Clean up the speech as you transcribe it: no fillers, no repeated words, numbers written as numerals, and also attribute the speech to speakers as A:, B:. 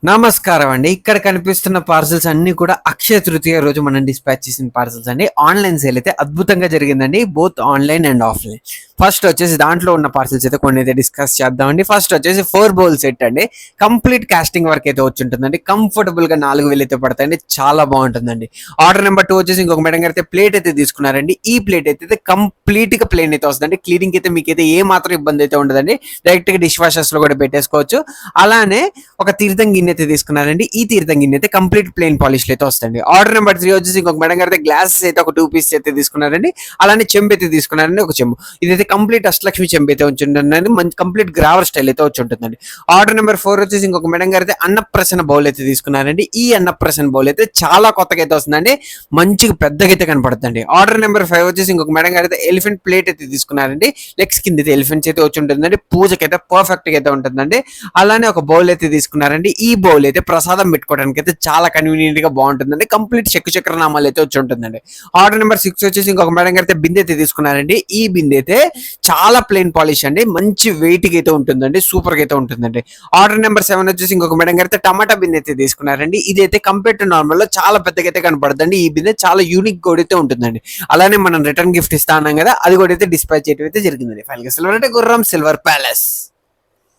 A: నమస్కారం అండి. ఇక్కడ కనిపిస్తున్న పార్సెల్స్ అన్నీ కూడా అక్షయ తృతీయ రోజు మనం డిస్పాచ్ చేసిన పార్సెల్స్ అండి. ఆన్‌లైన్ సేల్ అయితే అద్భుతంగా జరిగిందండి. Both online and offline. First వచ్చేసి దాంట్లో ఉన్న పార్సెల్స్ అయితే కొన్ని అయితే డిస్కస్ చేద్దామండి. ఫస్ట్ వచ్చేసి 4 బౌల్ సెట్ అండి. కంప్లీట్ కాస్టింగ్ వర్క్ అయితే వచ్చుంటుందండి. కంఫర్టబుల్‌గా 4000 అయితే పడతాయండి. చాలా బాగుంటుందండి. ఆర్డర్ నెంబర్ 2 వచ్చేసి ఇంకొక మేడం గారు అయితే ప్లేట్ అయితే తీసుకున్నారండి. ఈ ప్లేట్ అయితే కంప్లీట్‌గా ప్లెయిన్ అయితే వస్తుందండి. క్లీనింగ్ అయితే మీకైతే ఏ మాత్రం ఇబ్బంది అయితే ఉండదండి. డైరెక్ట్‌గా డిష్ వాషర్స్‌లో కూడా పెట్టేసుకోవచ్చు. అలానే ఒక తీర్థం గిన్నె అయితే తీసుకున్నారండి. ఈ తీర్థం గిన్నె అయితే కంప్లీట్ ప్లెయిన్ పాలిష్ అయితే వస్తుంది. ఆర్డర్ నెంబర్ 3 వచ్చేసి ఇంకొక మేడం గారు అయితే గ్లాసెస్ అయితే ఒక 2 పీస్ అయితే తీసుకున్నారండి. అలానే చెంబు అయితే తీసుకున్నారండి, ఒక చెంబు. ఇదైతే కంప్లీట్ అష్టలక్ష్మి చెంబు అయితే వచ్చి ఉంటుందండి. మంచి కంప్లీట్ గ్రావర్ స్టైల్ అయితే వచ్చి ఉంటుందండి. ఆర్డర్ నెంబర్ 4 వచ్చేసి ఇంకొక మేడం గారు అయితే అన్నప్రసన్న బౌల్ అయితే తీసుకున్నారండి. ఈ అన్నప్రసన్న బౌల్ అయితే చాలా కొత్తగా అయితే వస్తుందండి. మంచిగా పెద్దగా అయితే కనపడుతుందండి. ఆర్డర్ నెంబర్ 5 వచ్చేసి ఇంకొక మేడం గారు అయితే ఎలిఫెంట్ ప్లేట్ అయితే తీసుకున్నారండి. లెగ్స్ కింద అయితే ఎలిఫెంట్స్ అయితే వచ్చి ఉంటుందండి. పూజకి అయితే పర్ఫెక్ట్ గా అయితే ఉంటుందండి. అలానే ఒక బౌల్ అయితే తీసుకున్నారండి. ఈ బౌల్ అయితే ప్రసాదం పెట్టుకోవడానికి అయితే చాలా కన్వీనియంట్ గా బాగుంటుందండి. కంప్లీట్ చక్ర నామాలు అయితే వచ్చి ఉంటుందండి. ఆర్డర్ నెంబర్ 6 వచ్చేసి ఇంకొక మేడం గారు అయితే బిందె అయితే తీసుకున్నారండి. ఈ బిందె అయితే చాలా ప్లెయిన్ పాలిష్ అండి. మంచి వెయిట్ గా అయితే ఉంటుందండి. సూపర్ గా అయితే ఉంటుందండి. ఆర్డర్ నెంబర్ 7 వచ్చేసి ఇంకొక మేడం గారు అయితే టమాటా బిందె అయితే తీసుకున్నారండి. ఇదైతే కంపేర్ టు నార్మల్ లో చాలా పెద్దగా అయితే కనపడుతుంది. ఈ బిందె చాలా యూనిక్ కూడా అయితే ఉంటుందండి. అలానే మనం రిటర్న్ గిఫ్ట్ ఇస్తా అన్నాం కదా, అది కూడా అయితే డిస్పాచ్ చేయడం అయితే జరిగిందండి. ఫైనల్ గా సిల్వర్ అంటే గుర్రం సిల్వర్ ప్యాలెస్.